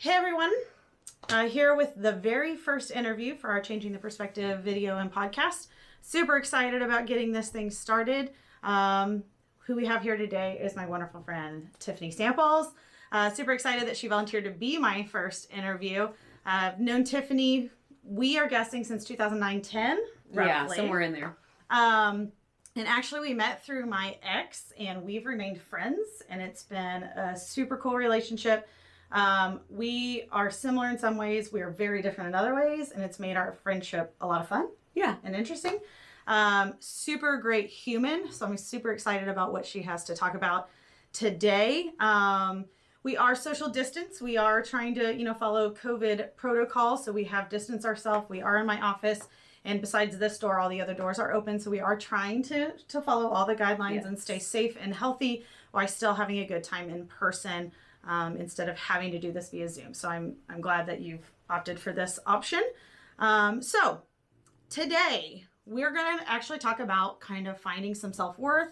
Hey everyone, here with the very first interview for our Changing the Perspective video and podcast. Super excited about getting this thing started. Who we have here today is my wonderful friend, Tiffany Samples. Super excited that she volunteered to be my first interview. I've known Tiffany, we are guessing since 2009-10, roughly. Yeah, somewhere in there. And actually we met through my ex and we've remained friends and it's been a super cool relationship. We are similar in some ways. We are very different in other ways, and it's made our friendship a lot of fun. Yeah. And interesting. Super great human. So I'm super excited about what she has to talk about today. We are social distance. We are trying to, follow COVID protocol. So we have distanced ourselves. We are in my office. And besides this door, all the other doors are open. So we are trying to follow all the guidelines and stay safe and healthy while still having a good time in person. Instead of having to do this via Zoom. So I'm glad that you've opted for this option. So today we're going to actually talk about kind of finding some self-worth.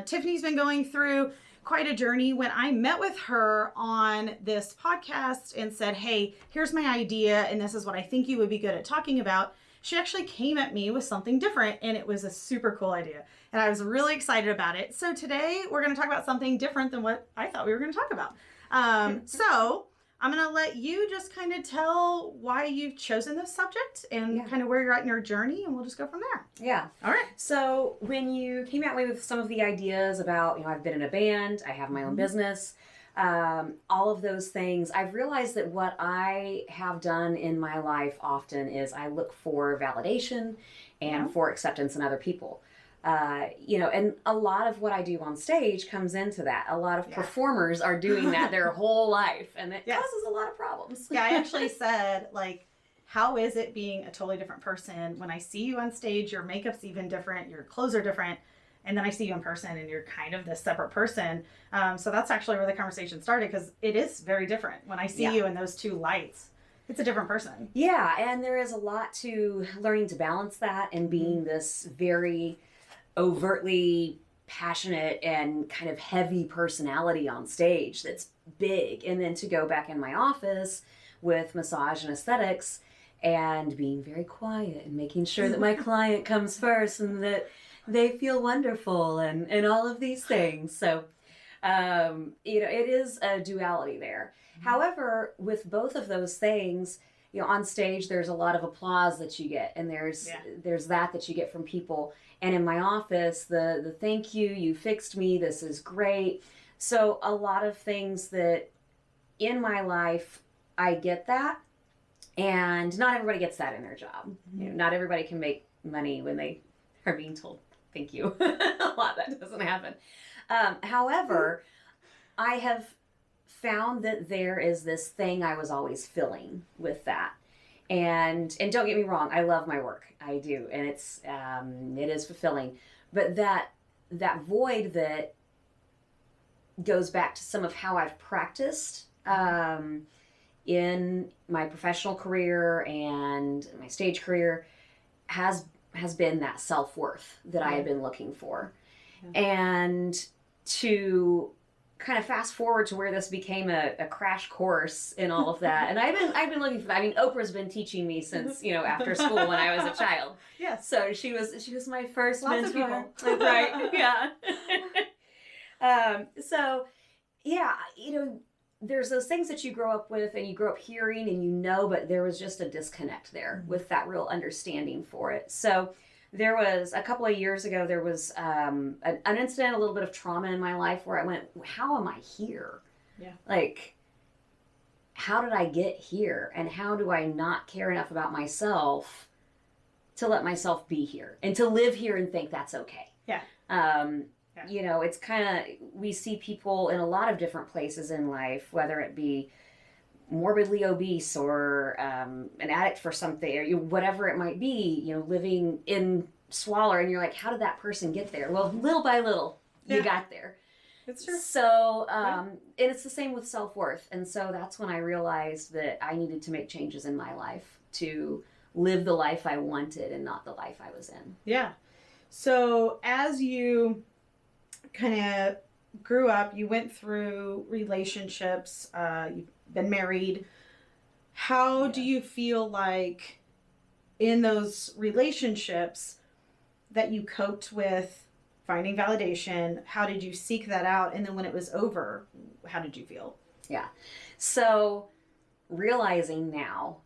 Tiffany's been going through quite a journey. When I met with her on this podcast and said, hey, here's my idea and this is what I think you would be good at talking about, she actually came at me with something different and it was a super cool idea. And I was really excited about it. So today we're going to talk about something different than what I thought we were going to talk about. So I'm going to let you just kind of tell why you've chosen this subject and kind of where you're at in your journey, and we'll just go from there. Yeah. All right. So when you came at me with some of the ideas about, I've been in a band, I have my own business, all of those things, I've realized that what I have done in my life often is I look for validation and for acceptance in other people. And a lot of what I do on stage comes into that. A lot of performers are doing that their whole life, and it causes a lot of problems. Yeah, I actually said, how is it being a totally different person? When I see you on stage, your makeup's even different, your clothes are different, and then I see you in person and you're kind of this separate person. So that's actually where the conversation started, because it is very different. When I see you in those two lights, it's a different person. Yeah, and there is a lot to learning to balance that and being this very overtly passionate and kind of heavy personality on stage that's big, and then to go back in my office with massage and aesthetics and being very quiet and making sure that my client comes first and that they feel wonderful and all of these things. So it is a duality there. However, with both of those things, on stage there's a lot of applause that you get, and there's that you get from people. And in my office, the thank you, you fixed me, this is great. So a lot of things that in my life, I get that. And not everybody gets that in their job. Not everybody can make money when they are being told thank you. A lot of that doesn't happen. However, I have found that there is this thing I was always filling with that. And don't get me wrong, I love my work. I do, and it is fulfilling. But that void that goes back to some of how I've practiced in my professional career and my stage career has been that self-worth that I have been looking for. And to kind of fast forward to where this became a crash course in all of that. And I've been looking for that. I mean, Oprah's been teaching me since, after school when I was a child. Yes. So she was my first Lots mentor. of people. Right. Yeah. There's those things that you grow up with and you grow up hearing and but there was just a disconnect there with that real understanding for it. So there was a couple of years ago, there was an incident, a little bit of trauma in my life where I went, how am I here? Yeah. How did I get here? And how do I not care enough about myself to let myself be here and to live here and think that's okay? Yeah. It's kind of, we see people in a lot of different places in life, whether it be morbidly obese or an addict for something or whatever it might be, living in squalor, and you're like, how did that person get there? Well, little by little, you got there. It's true. So, and it's the same with self-worth. And so that's when I realized that I needed to make changes in my life to live the life I wanted and not the life I was in. Yeah. So as you kind of grew up, you went through relationships, you've been married, How do you feel like in those relationships that you coped with finding validation? How did you seek that out? And then when it was over, how did you feel? Yeah. So realizing now,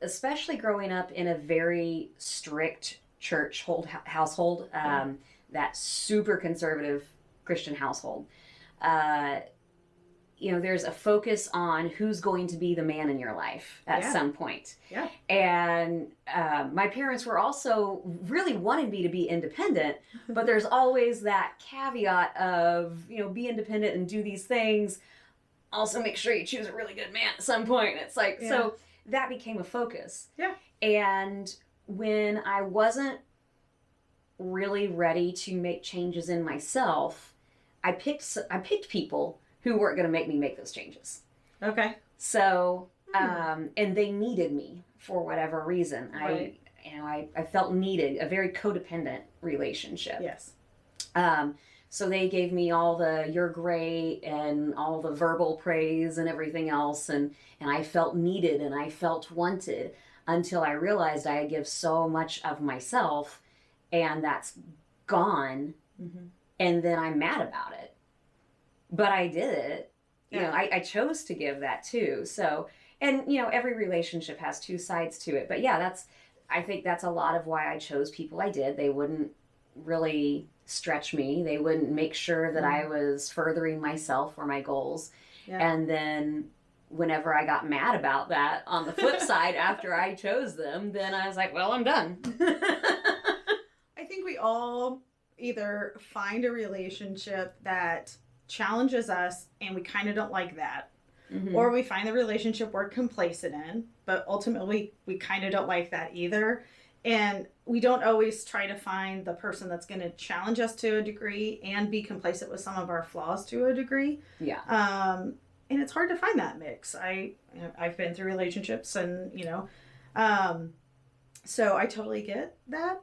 especially growing up in a very strict church household, that super conservative Christian household, there's a focus on who's going to be the man in your life at some point. Yeah. And my parents were also really wanting me to be independent, but there's always that caveat of, be independent and do these things. Also make sure you choose a really good man at some point. It's like, so that became a focus. Yeah. And when I wasn't really ready to make changes in myself, I picked people who weren't going to make me make those changes. Okay. So, and they needed me for whatever reason. Right. I felt needed, a very codependent relationship. Yes. So they gave me all the "you're great" and all the verbal praise and everything else, and I felt needed and I felt wanted until I realized I give so much of myself, and that's gone, and then I'm mad about it. But I did it. I chose to give that too. So, and every relationship has two sides to it. But I think that's a lot of why I chose people I did. They wouldn't really stretch me. They wouldn't make sure that I was furthering myself or my goals. Yeah. And then whenever I got mad about that on the flip side, after I chose them, then I was like, well, I'm done. I think we all either find a relationship that challenges us and we kind of don't like that, or we find the relationship we're complacent in, but ultimately we kind of don't like that either. And we don't always try to find the person that's going to challenge us to a degree and be complacent with some of our flaws to a degree. Yeah. And it's hard to find that mix. I've been through relationships and so I totally get that.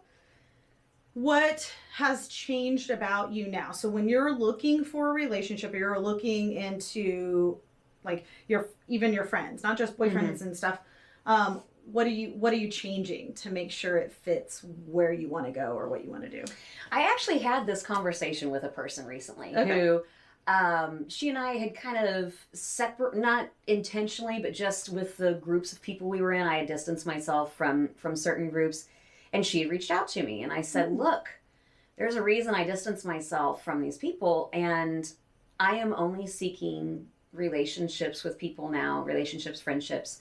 What has changed about you now? So when you're looking for a relationship, or you're looking into like even your friends, not just boyfriends and stuff. What are you changing to make sure it fits where you want to go or what you want to do? I actually had this conversation with a person recently who she and I had kind of separate, not intentionally, but just with the groups of people we were in, I had distanced myself from certain groups. And she had reached out to me and I said, look, there's a reason I distanced myself from these people, and I am only seeking relationships with people now, friendships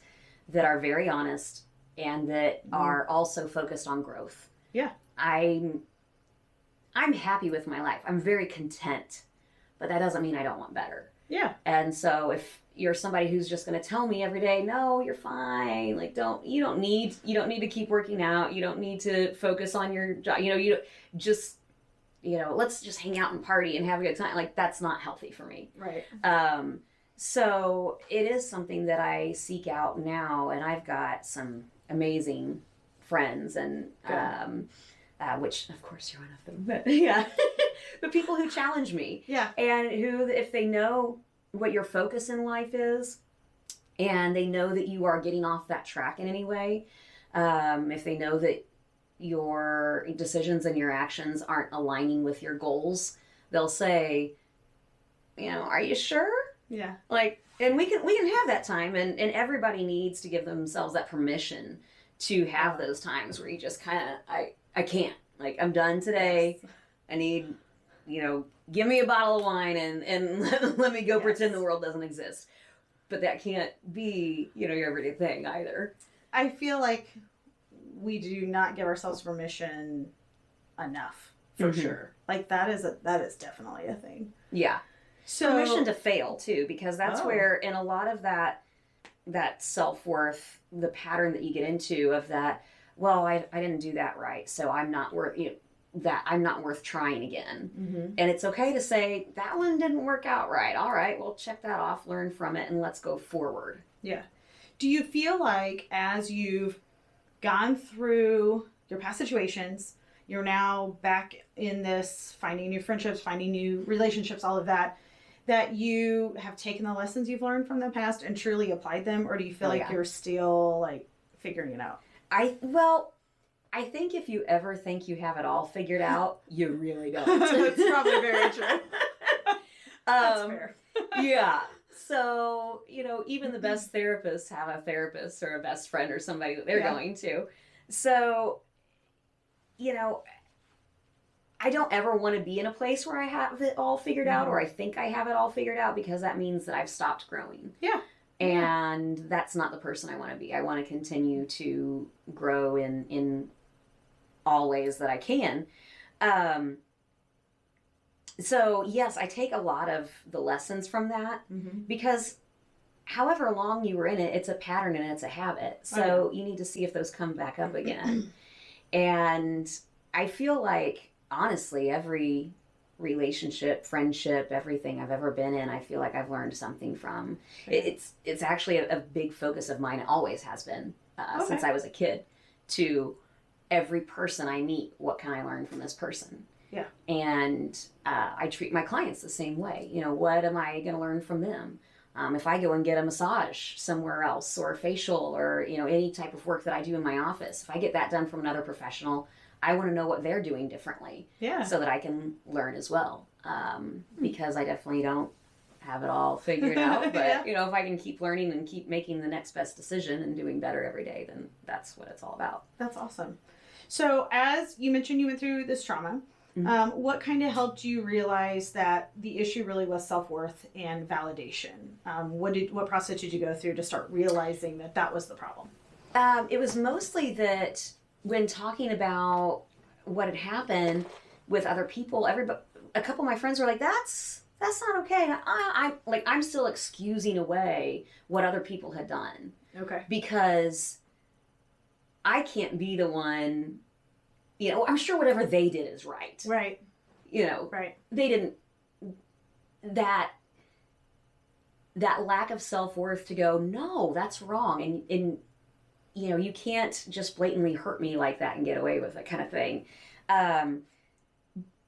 that are very honest and that are also focused on growth. Yeah. I'm happy with my life. I'm very content, but that doesn't mean I don't want better. Yeah. And so if you're somebody who's just going to tell me every day, no, you're fine. Like, you don't need to keep working out. You don't need to focus on your job. Let's just hang out and party and have a good time. Like, that's not healthy for me. Right. So it is something that I seek out now, and I've got some amazing friends and, which of course you're one of them, but yeah, but people who challenge me. Yeah. And who, if they know what your focus in life is, and they know that you are getting off that track in any way, if they know that your decisions and your actions aren't aligning with your goals, they'll say, are you sure? Yeah. Like, and we can have that time, and everybody needs to give themselves that permission to have those times where you just kind of, I can't, like, I'm done today. Yes. I need, give me a bottle of wine and let me go pretend the world doesn't exist. But that can't be, your everyday thing either. I feel like we do not give ourselves permission enough, for sure. Like, that is definitely a thing. Yeah. So, permission to fail too, because that's where, in a lot of that self-worth, the pattern that you get into of that, well, I didn't do that right, so I'm not worth I'm not worth trying again. Mm-hmm. And it's okay to say, that one didn't work out right. All right, well, check that off, learn from it, and let's go forward. Yeah. Do you feel like as you've gone through your past situations, you're now back in this finding new friendships, finding new relationships, all of that that you have taken the lessons you've learned from the past and truly applied them, or do you feel like you're still like figuring it out? I think if you ever think you have it all figured out, you really don't. That's probably very true. That's fair. Yeah. So, even the best therapists have a therapist or a best friend or somebody that they're going to. So, I don't ever want to be in a place where I have it all figured out, or I think I have it all figured out, because that means that I've stopped growing. Yeah. And that's not the person I want to be. I want to continue to grow in all ways that I can. So yes, I take a lot of the lessons from that, because however long you were in it, it's a pattern and it's a habit. So you need to see if those come back up again. And I feel like, honestly, every relationship, friendship, everything I've ever been in, I feel like I've learned something from. It's actually a big focus of mine. It always has been since I was a kid. To every person I meet, what can I learn from this person? Yeah. And I treat my clients the same way. What am I going to learn from them? If I go and get a massage somewhere else, or a facial, or any type of work that I do in my office, if I get that done from another professional, I want to know what they're doing differently, so that I can learn as well. Because I definitely don't have it all figured out, but if I can keep learning and keep making the next best decision and doing better every day, then that's what it's all about. That's awesome. So as you mentioned, you went through this trauma. What kind of helped you realize that the issue really was self-worth and validation? What process did you go through to start realizing that was the problem? It was mostly that when talking about what had happened with other people, a couple of my friends were like, that's not okay. And I'm still excusing away what other people had done. Okay. Because I can't be the one, I'm sure whatever they did is right. Right. Right. They didn't, that lack of self-worth to go, no, that's wrong. And you can't just blatantly hurt me like that and get away with it, kind of thing.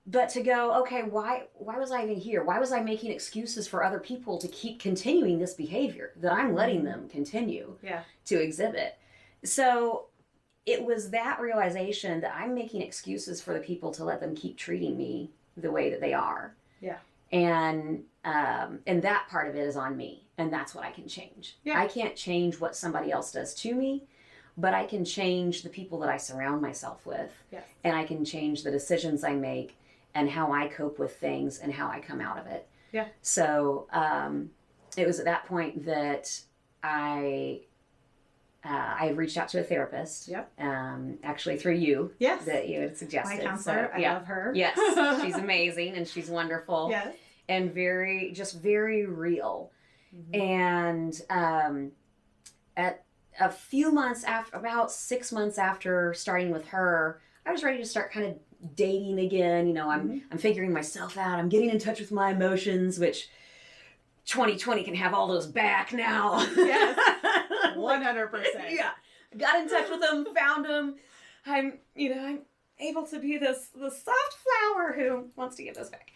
But to go, okay, why was I even here? Why was I making excuses for other people to keep continuing this behavior that I'm letting them continue to exhibit? So it was that realization that I'm making excuses for the people to let them keep treating me the way that they are. Yeah. And that part of it is on me, and that's what I can change. Yeah. I can't change what somebody else does to me, but I can change the people that I surround myself with. Yes. And I can change the decisions I make and how I cope with things and how I come out of it. Yeah. So it was at that point that I reached out to a therapist. Yep. Actually through you. Yes. That you had suggested. My counselor. So, I love her. Yes. She's amazing and she's wonderful. Yes. And very real. And at a few months after, about 6 months after starting with her, I was ready to start kind of dating again. I'm figuring myself out. I'm getting in touch with my emotions, which 2020 can have all those back now. Yes. 100%. Yeah. Got in touch with them, found them. I'm able to be the soft flower who wants to get those back.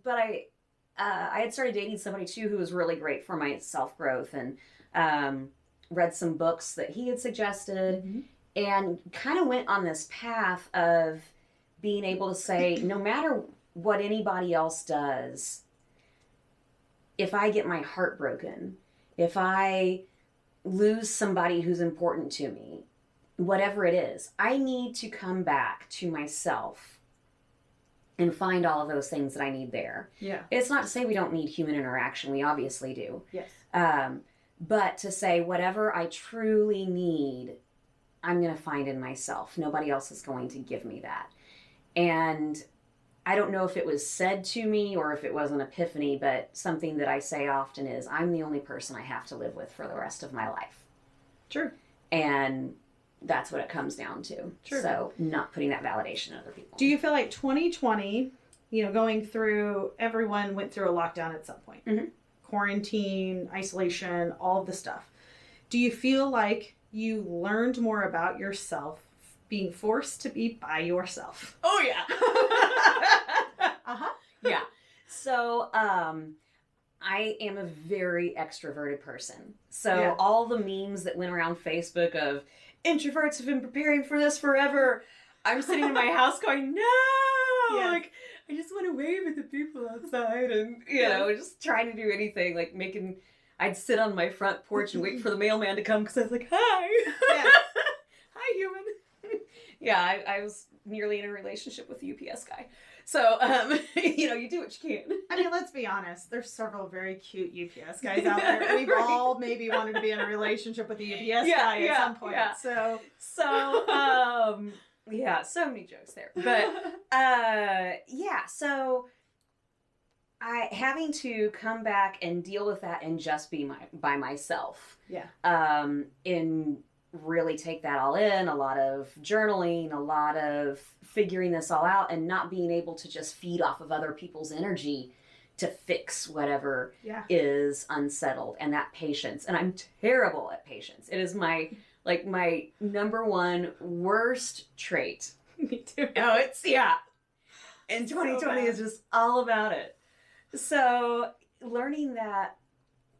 But I had started dating somebody too who was really great for my self-growth, and read some books that he had suggested, and kind of went on this path of being able to say, no matter what anybody else does, if I get my heart broken, if I lose somebody who's important to me, whatever it is, I need to come back to myself and find all of those things that I need there. Yeah. It's not to say we don't need human interaction. We obviously do. Yes. But to say whatever I truly need, I'm going to find in myself. Nobody else is going to give me that. And I don't know if it was said to me or if it was an epiphany, but something that I say often is, I'm the only person I have to live with for the rest of my life. True. And that's what it comes down to. True. So not putting that validation in other people. Do you feel like 2020, going through, everyone went through a lockdown at some point. Quarantine, isolation, all of the stuff. Do you feel like you learned more about yourself being forced to be by yourself? Oh, yeah. Uh-huh. Yeah. So, I am a very extroverted person. So all the memes that went around Facebook of introverts have been preparing for this forever, I'm sitting in my house going, no! Like, I just want to wave at the people outside and, you know, just trying to do anything, like I'd sit on my front porch and wait for the mailman to come because I was like, hi! Hi, human! I was nearly in a relationship with the UPS guy. So, you know, you do what you can. I mean, let's be honest. There's several very cute UPS guys out there. We've all maybe wanted to be in a relationship with the UPS guy at some point. Yeah. So, so many jokes there. But, so I having to come back and deal with that and just be by myself. Yeah. In really take that all in, a lot of journaling, a lot of figuring this all out and not being able to just feed off of other people's energy to fix whatever is unsettled, and that patience. And I'm terrible at patience. It is my number one worst trait. Me too. Oh, and 2020 is just all about it. So learning that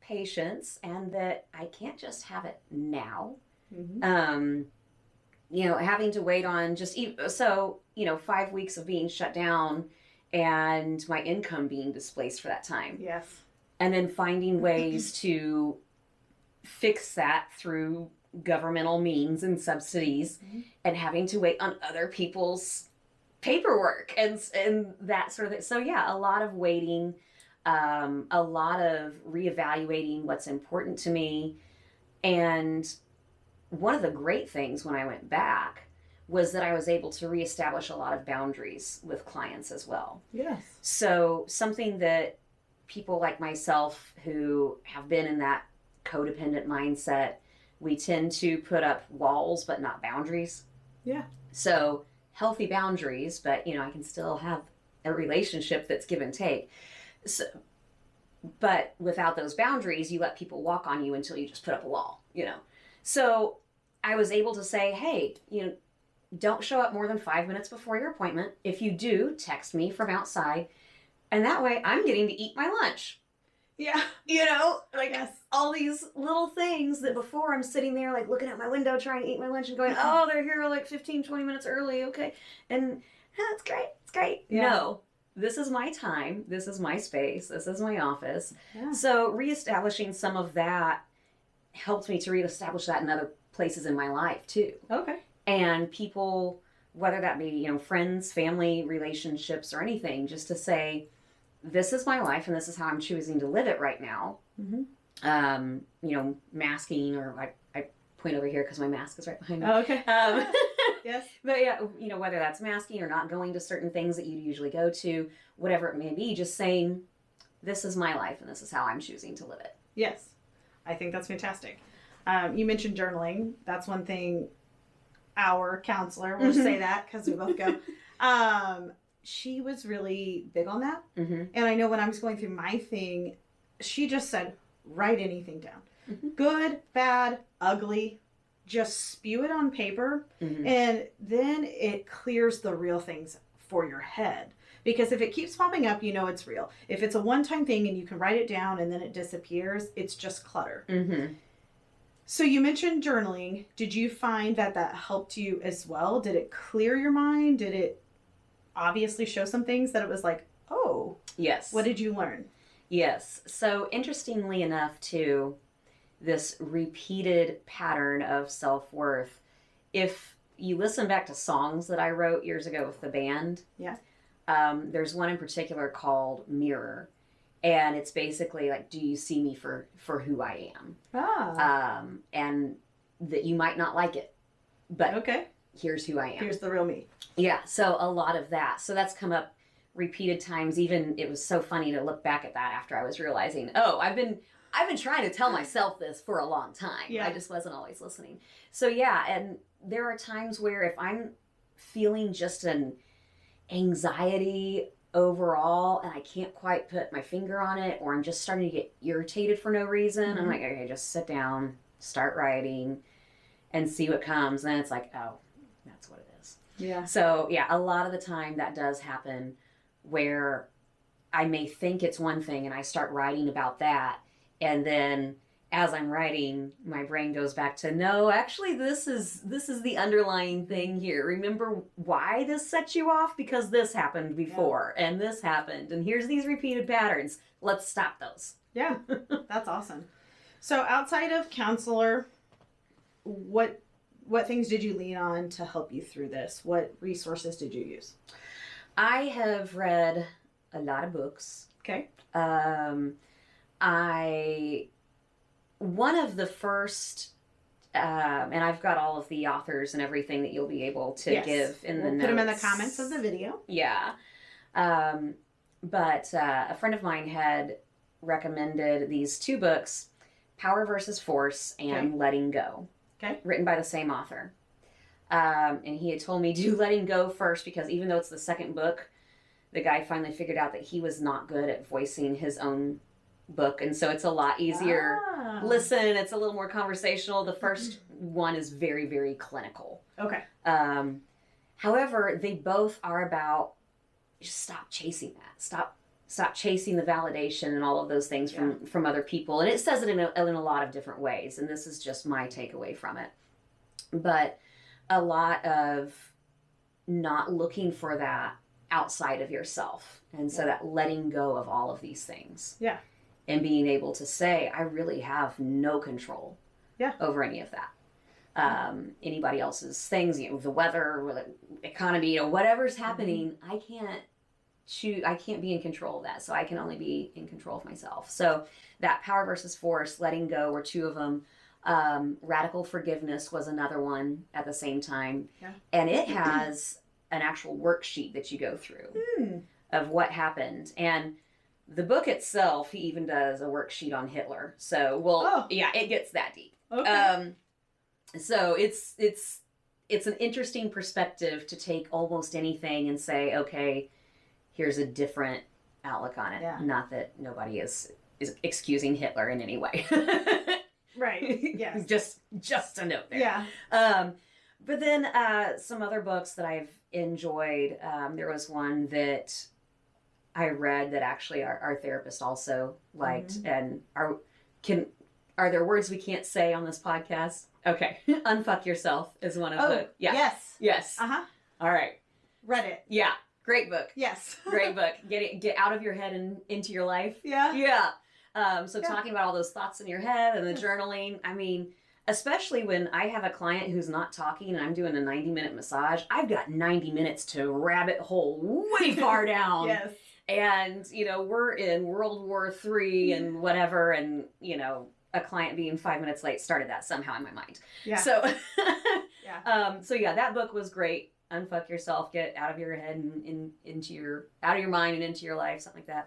patience and that I can't just have it now. You know, having to wait on 5 weeks of being shut down and my income being displaced for that time. Yes. And then finding ways to fix that through governmental means and subsidies and having to wait on other people's paperwork and that sort of thing. So a lot of waiting, a lot of reevaluating what's important to me. And one of the great things when I went back was that I was able to reestablish a lot of boundaries with clients as well. Yes. So something that people like myself who have been in that codependent mindset, we tend to put up walls but not boundaries. Yeah. So healthy boundaries, but I can still have a relationship that's give and take. So, but without those boundaries, you let people walk on you until you just put up a wall, So I was able to say, hey, don't show up more than 5 minutes before your appointment. If you do, text me from outside. And that way I'm getting to eat my lunch. Yeah. All these little things that before I'm sitting there looking at my window trying to eat my lunch and going, oh, they're here 15, 20 minutes early. Okay. And it's great. It's great. Yeah. No, this is my time. This is my space. This is my office. Yeah. So reestablishing some of that helped me to reestablish that in other places in my life too. Okay. And people, whether that be, friends, family, relationships, or anything, just to say, this is my life and this is how I'm choosing to live it right now. Masking, or I point over here because my mask is right behind me. Oh, okay. Yes. But whether that's masking or not going to certain things that you usually go to, whatever it may be, just saying, this is my life and this is how I'm choosing to live it. Yes. I think that's fantastic. You mentioned journaling. That's one thing our counselor will say that because we both go. She was really big on that. And I know when I was going through my thing, she just said, write anything down. Good, bad, ugly. Just spew it on paper. And then it clears the real things for your head. Because if it keeps popping up, it's real. If it's a one-time thing and you can write it down and then it disappears, it's just clutter. So you mentioned journaling. Did you find that helped you as well? Did it clear your mind? Did it obviously show some things that it was like, oh. Yes. What did you learn? Yes. So interestingly enough, too, this repeated pattern of self-worth, if you listen back to songs that I wrote years ago with the band, there's one in particular called Mirror. And it's basically do you see me for who I am? And that you might not like it, but here's who I am. Here's the real me. Yeah, so a lot of that. So that's come up repeated times. Even it was so funny to look back at that after I was realizing, oh, I've been trying to tell myself this for a long time. Yeah. I just wasn't always listening. So and there are times where if I'm feeling just an anxiety overall and I can't quite put my finger on it, or I'm just starting to get irritated for no reason, I'm like, okay, just sit down, start writing and see what comes. And then it's like, oh, that's what it is. Yeah. So a lot of the time that does happen where I may think it's one thing and I start writing about that. And then as I'm writing, my brain goes back to, no, actually, this is the underlying thing here. Remember why this set you off? Because this happened before, and this happened, and here's these repeated patterns. Let's stop those. Yeah, that's awesome. So outside of counselor, what things did you lean on to help you through this? What resources did you use? I have read a lot of books. Okay. One of the first, and I've got all of the authors and everything that you'll be able to give in the notes. Put them in the comments of the video. Yeah. But a friend of mine had recommended these 2 books, Power versus Force and Letting Go. Okay. Written by the same author. And he had told me do Letting Go first because even though it's the second book, the guy finally figured out that he was not good at voicing his own book, and so it's a lot easier. Listen, it's a little more conversational. The first one is very, very clinical. Okay. However, they both are about just stop chasing that. Stop chasing the validation and all of those things from other people. And it says it in a lot of different ways, and this is just my takeaway from it. But a lot of not looking for that outside of yourself, and so that letting go of all of these things. Yeah. And being able to say, I really have no control over any of that. Anybody else's things, the weather, the economy, whatever's happening, I can't be in control of that. So I can only be in control of myself. So that Power versus Force, Letting Go were 2 of them. Radical Forgiveness was another one at the same time. Yeah. And it has an actual worksheet that you go through of what happened. And the book itself, he even does a worksheet on Hitler. So, it gets that deep. Okay. So it's an interesting perspective to take almost anything and say, okay, here's a different outlook on it. Yeah. Not that nobody is excusing Hitler in any way. Right. Yes. Just a note there. Yeah. But then some other books that I've enjoyed. There was one that I read that actually our therapist also liked. And are there words we can't say on this podcast? Okay. Unfuck Yourself is one of the... Yeah. Yes. Uh-huh. All right. Read it. Yeah. Great book. Yes. Great book. Get out of your head and into your life. Yeah. Yeah. Talking about all those thoughts in your head and the journaling, I mean, especially when I have a client who's not talking and I'm doing a 90-minute massage, I've got 90 minutes to rabbit hole way far down. Yes. And, we're in World War III and whatever, and, a client being 5 minutes late started that somehow in my mind. Yeah. So, that book was great. Unfuck Yourself, get out of your head and out of your mind and into your life, something like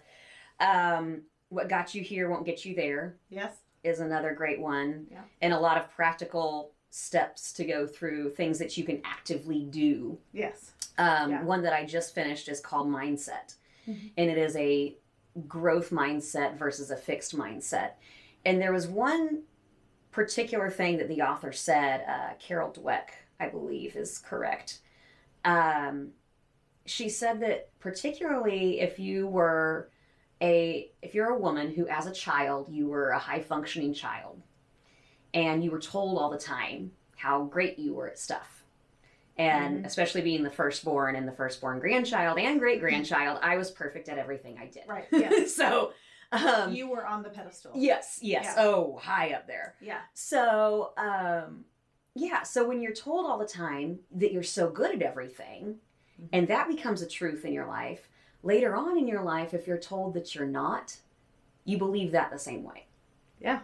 that. What Got You Here Won't Get You There. Yes. Is another great one. Yeah. And a lot of practical steps to go through, things that you can actively do. Yes. One that I just finished is called Mindset. And it is a growth mindset versus a fixed mindset. And there was one particular thing that the author said, Carol Dweck, I believe is correct. She said that particularly if you're a woman who as a child, you were a high functioning child and you were told all the time how great you were at stuff. And especially being the firstborn and the firstborn grandchild and great-grandchild, I was perfect at everything I did. Right, yes. So... you were on the pedestal. Yes. Yeah. Oh, high up there. Yeah. So, so when you're told all the time that you're so good at everything, and that becomes a truth in your life, later on in your life, if you're told that you're not, you believe that the same way. Yeah.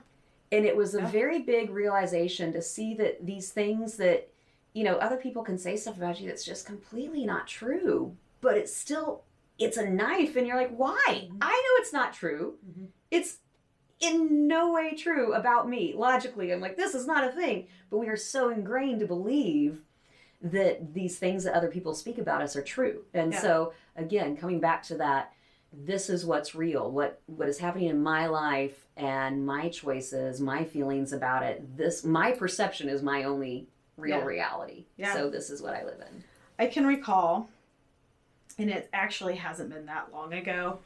And it was a very big realization to see that these things that, other people can say stuff about you that's just completely not true, but it's a knife, and you're like, why? I know it's not true. It's in no way true about me. Logically, I'm like, this is not a thing. But we are so ingrained to believe that these things that other people speak about us are true. And so, again, coming back to that, this is what's real. What is happening in my life and my choices, my feelings about it. My perception is my only real reality. Yeah. So this is what I live in. I can recall, and it actually hasn't been that long ago,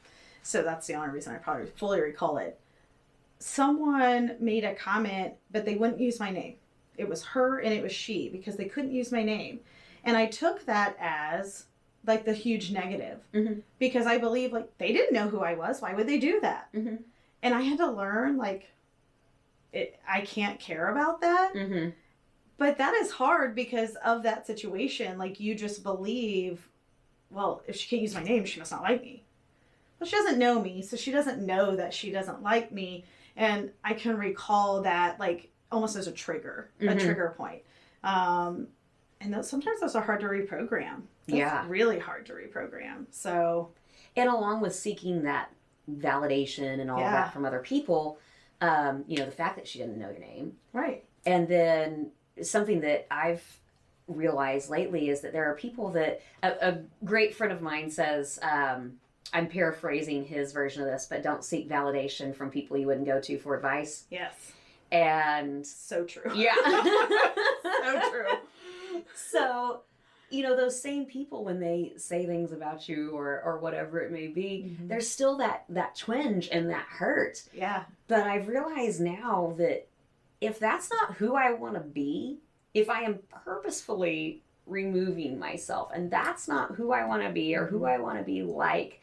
So that's the only reason I probably fully recall it. Someone made a comment, but they wouldn't use my name. It was her and it was she, because they couldn't use my name. And I took that as like the huge negative, because I believe like they didn't know who I was. Why would they do that? And I had to learn like I can't care about that. But that is hard because of that situation. Like you just believe, well, if she can't use my name, she must not like me. Well, she doesn't know me, so she doesn't know that she doesn't like me. And I can recall that like almost as a trigger point. And sometimes those are hard to reprogram. That's really hard to reprogram. So, and along with seeking that validation and all of that from other people, the fact that she didn't know your name. Right. And then something that I've realized lately is that there are people that a great friend of mine says, I'm paraphrasing his version of this, but don't seek validation from people you wouldn't go to for advice. Yes. And so true. Yeah. So true. So, those same people, when they say things about you or whatever it may be, there's still that twinge and that hurt. Yeah. But I've realized now that if that's not who I want to be, if I am purposefully removing myself and that's not who I want to be or who I want to be like,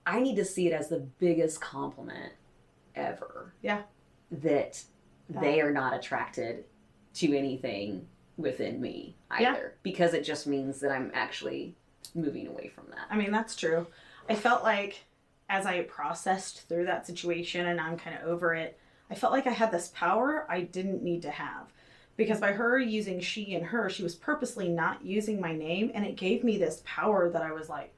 I need to see it as the biggest compliment ever. Yeah. That they are not attracted to anything within me either, because it just means that I'm actually moving away from that. I mean, that's true. I felt like as I processed through that situation and I'm kind of over it, I felt like I had this power I didn't need to have, because by her using she and her, she was purposely not using my name, and it gave me this power that I was like,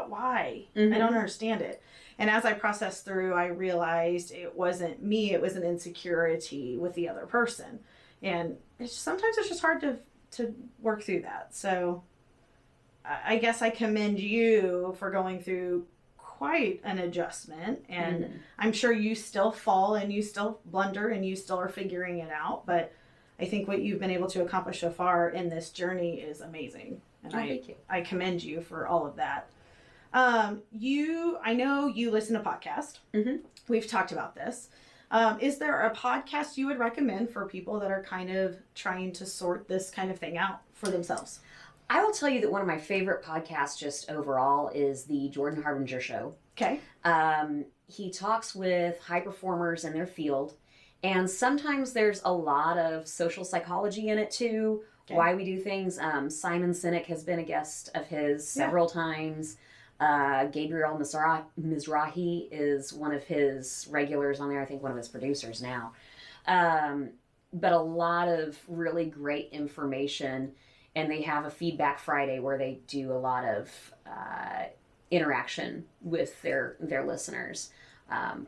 why? I don't understand it. And as I processed through, I realized it wasn't me, it was an insecurity with the other person. And sometimes it's just hard to work through that. So I guess I commend you for going through quite an adjustment. And I'm sure you still fall and you still blunder and you still are figuring it out. But I think what you've been able to accomplish so far in this journey is amazing. And thank you. I commend you for all of that. I know you listen to podcasts. We've talked about this. Is there a podcast you would recommend for people that are kind of trying to sort this kind of thing out for themselves? I will tell you that one of my favorite podcasts just overall is the Jordan Harbinger Show. Okay. He talks with high performers in their field, and sometimes there's a lot of social psychology in it too, why we do things. Simon Sinek has been a guest of his several times. Gabriel Mizrahi is one of his regulars on there. I think one of his producers now. But a lot of really great information, and they have a Feedback Friday where they do a lot of interaction with their listeners,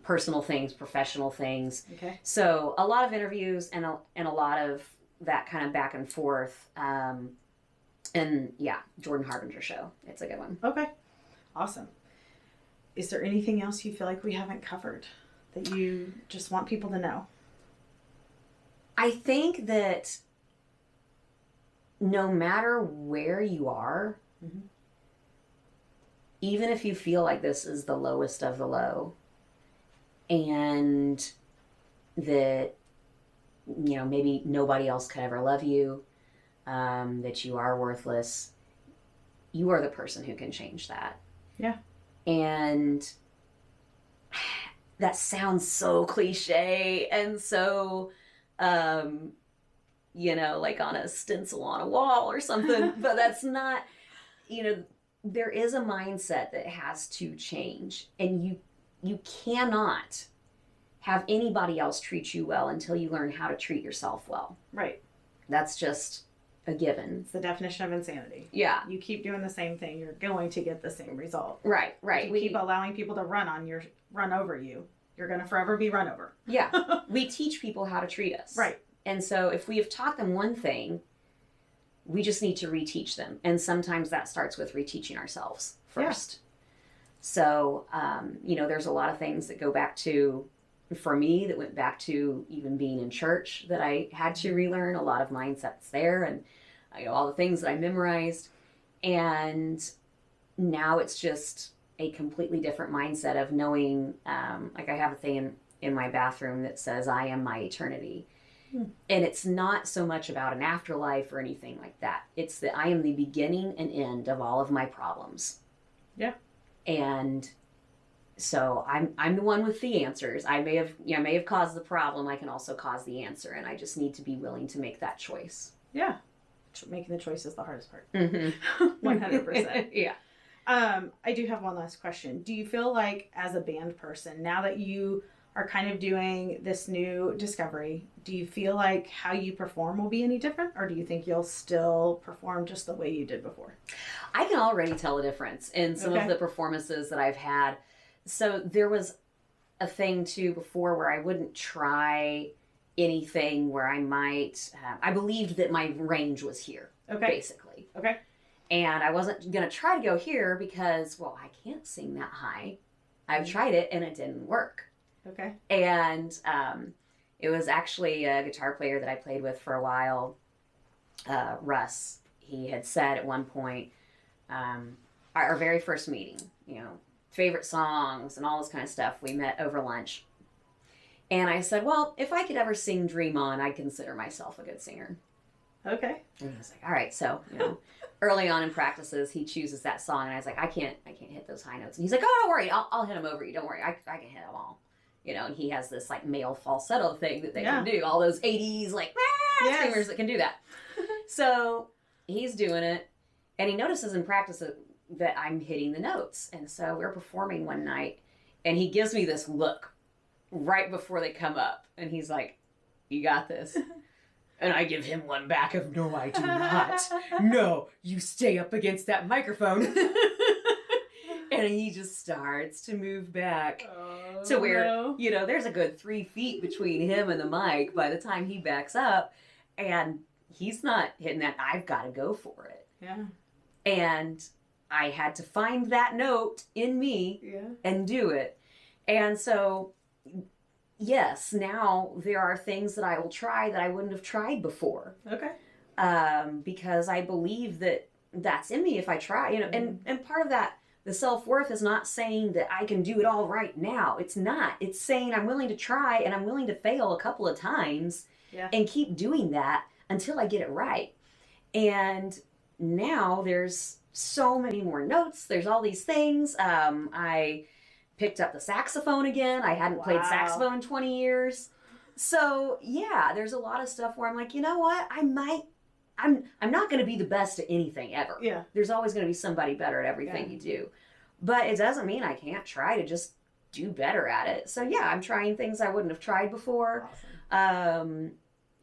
personal things, professional things. Okay. So a lot of interviews and a lot of that kind of back and forth. And yeah, Jordan Harbinger Show. It's a good one. Okay. Awesome. Is there anything else you feel like we haven't covered that you just want people to know? I think that no matter where you are, even if you feel like this is the lowest of the low, and that, maybe nobody else could ever love you, that you are worthless, you are the person who can change that. Yeah. And that sounds so cliche and so, like on a stencil on a wall or something, but that's not, there is a mindset that has to change, and you cannot have anybody else treat you well until you learn how to treat yourself well. Right. That's just a given. It's the definition of insanity. Yeah. You keep doing the same thing, you're going to get the same result. Right. If you keep allowing people to run over you, you're going to forever be run over. Yeah. We teach people how to treat us. Right. And so if we have taught them one thing, we just need to reteach them. And sometimes that starts with reteaching ourselves first. Yeah. So, there's a lot of things that go back to, for me, that went back to even being in church that I had to relearn a lot of mindsets there, and all the things that I memorized. And now it's just a completely different mindset of knowing, like I have a thing in my bathroom that says, I am my eternity. And it's not so much about an afterlife or anything like that. It's that I am the beginning and end of all of my problems. Yeah. And so I'm the one with the answers. I may have caused the problem. I can also cause the answer, and I just need to be willing to make that choice. Yeah. Making the choice is the hardest part. 100%. Yeah. I do have one last question. Do you feel like, as a band person, now that you are kind of doing this new discovery, do you feel like how you perform will be any different, or do you think you'll still perform just the way you did before? I can already tell a difference in some of the performances that I've had. So there was a thing too before where I wouldn't try anything where I might, I believed that my range was here, basically. Okay. And I wasn't going to try to go here because, well, I can't sing that high. I've tried it and it didn't work. Okay. And it was actually a guitar player that I played with for a while, Russ. He had said at one point, our very first meeting, favorite songs and all this kind of stuff. We met over lunch. And I said, well, if I could ever sing Dream On, I'd consider myself a good singer. Okay. And he was like, all right. So, early on in practices, he chooses that song. And I was like, I can't hit those high notes. And he's like, oh, don't worry. I'll hit them over you. Don't worry. I can hit them all. And he has this like male falsetto thing that they can do. All those 80s like singers that can do that. So he's doing it. And he notices in practice that I'm hitting the notes. And so we're performing one night. And he gives me this look right before they come up. And he's like, you got this. And I give him one back of, no, I do not. No, you stay up against that microphone. And he just starts to move back to where, there's a good 3 feet between him and the mic by the time he backs up. And he's not hitting that. I've got to go for it. Yeah. And I had to find that note in me and do it. And so, yes, now there are things that I will try that I wouldn't have tried before. Okay. Because I believe that that's in me if I try, and part of that, the self-worth is not saying that I can do it all right now. It's not. It's saying I'm willing to try and I'm willing to fail a couple of times and keep doing that until I get it right. And now there's so many more notes. There's all these things. I picked up the saxophone again. I hadn't played saxophone in 20 years. So yeah, there's a lot of stuff where I'm like, you know what? I'm not going to be the best at anything ever. Yeah. There's always going to be somebody better at everything you do. But it doesn't mean I can't try to just do better at it. So yeah, I'm trying things I wouldn't have tried before. Awesome.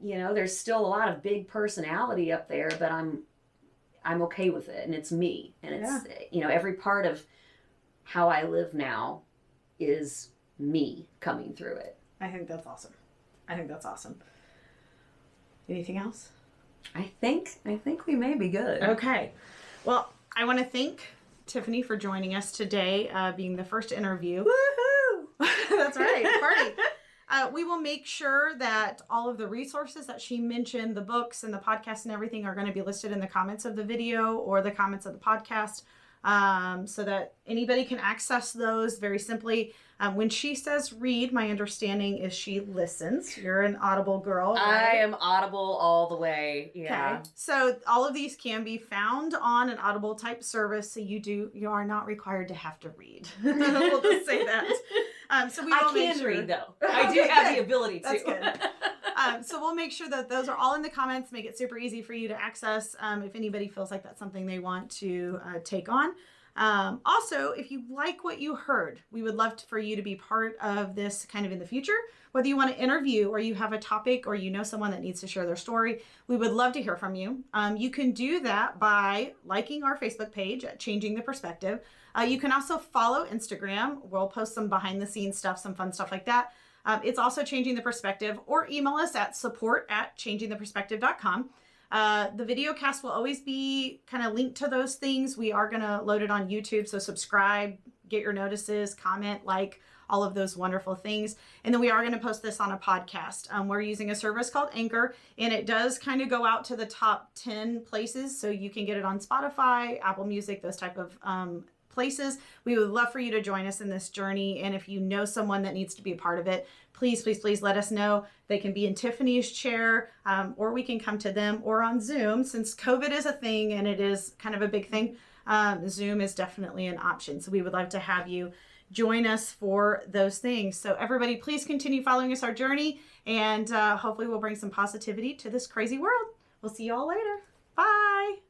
There's still a lot of big personality up there, but I'm okay with it, and it's me. And it's every part of how I live now is me coming through it. I think that's awesome. Anything else? I think we may be good. Okay. Well, I want to thank Tiffany for joining us today, being the first interview. Woohoo! That's right. Party. We will make sure that all of the resources that she mentioned, the books and the podcast and everything, are going to be listed in the comments of the video or the comments of the podcast, so that anybody can access those very simply. When she says read, my understanding is she listens. You're an Audible girl, right? I am Audible all the way. Yeah. Okay. So all of these can be found on an Audible type service. So you are not required to have to read. We'll just say that. So we will I can read though. I do have the ability to. That's good. So we'll make sure that those are all in the comments. Make it super easy for you to access if anybody feels like that's something they want to take on. Also, if you like what you heard, we would love for you to be part of this kind of in the future. Whether you want to interview or you have a topic or someone that needs to share their story, we would love to hear from you. You can do that by liking our Facebook page at Changing the Perspective. You can also follow Instagram. We'll post some behind the scenes stuff, some fun stuff like that. It's also Changing the Perspective, or email us at support@changingtheperspective.com. The video cast will always be kind of linked to those things. We are going to load it on YouTube. So subscribe, get your notices, comment, like all of those wonderful things. And then we are going to post this on a podcast. We're using a service called Anchor, and it does kind of go out to the top 10 places. So you can get it on Spotify, Apple Music, those type of places. We would love for you to join us in this journey. And if you know someone that needs to be a part of it, please, please, please let us know. They can be in Tiffany's chair, or we can come to them, or on Zoom. Since COVID is a thing and it is kind of a big thing, Zoom is definitely an option. So we would love to have you join us for those things. So everybody, please continue following us our journey, and hopefully we'll bring some positivity to this crazy world. We'll see you all later. Bye.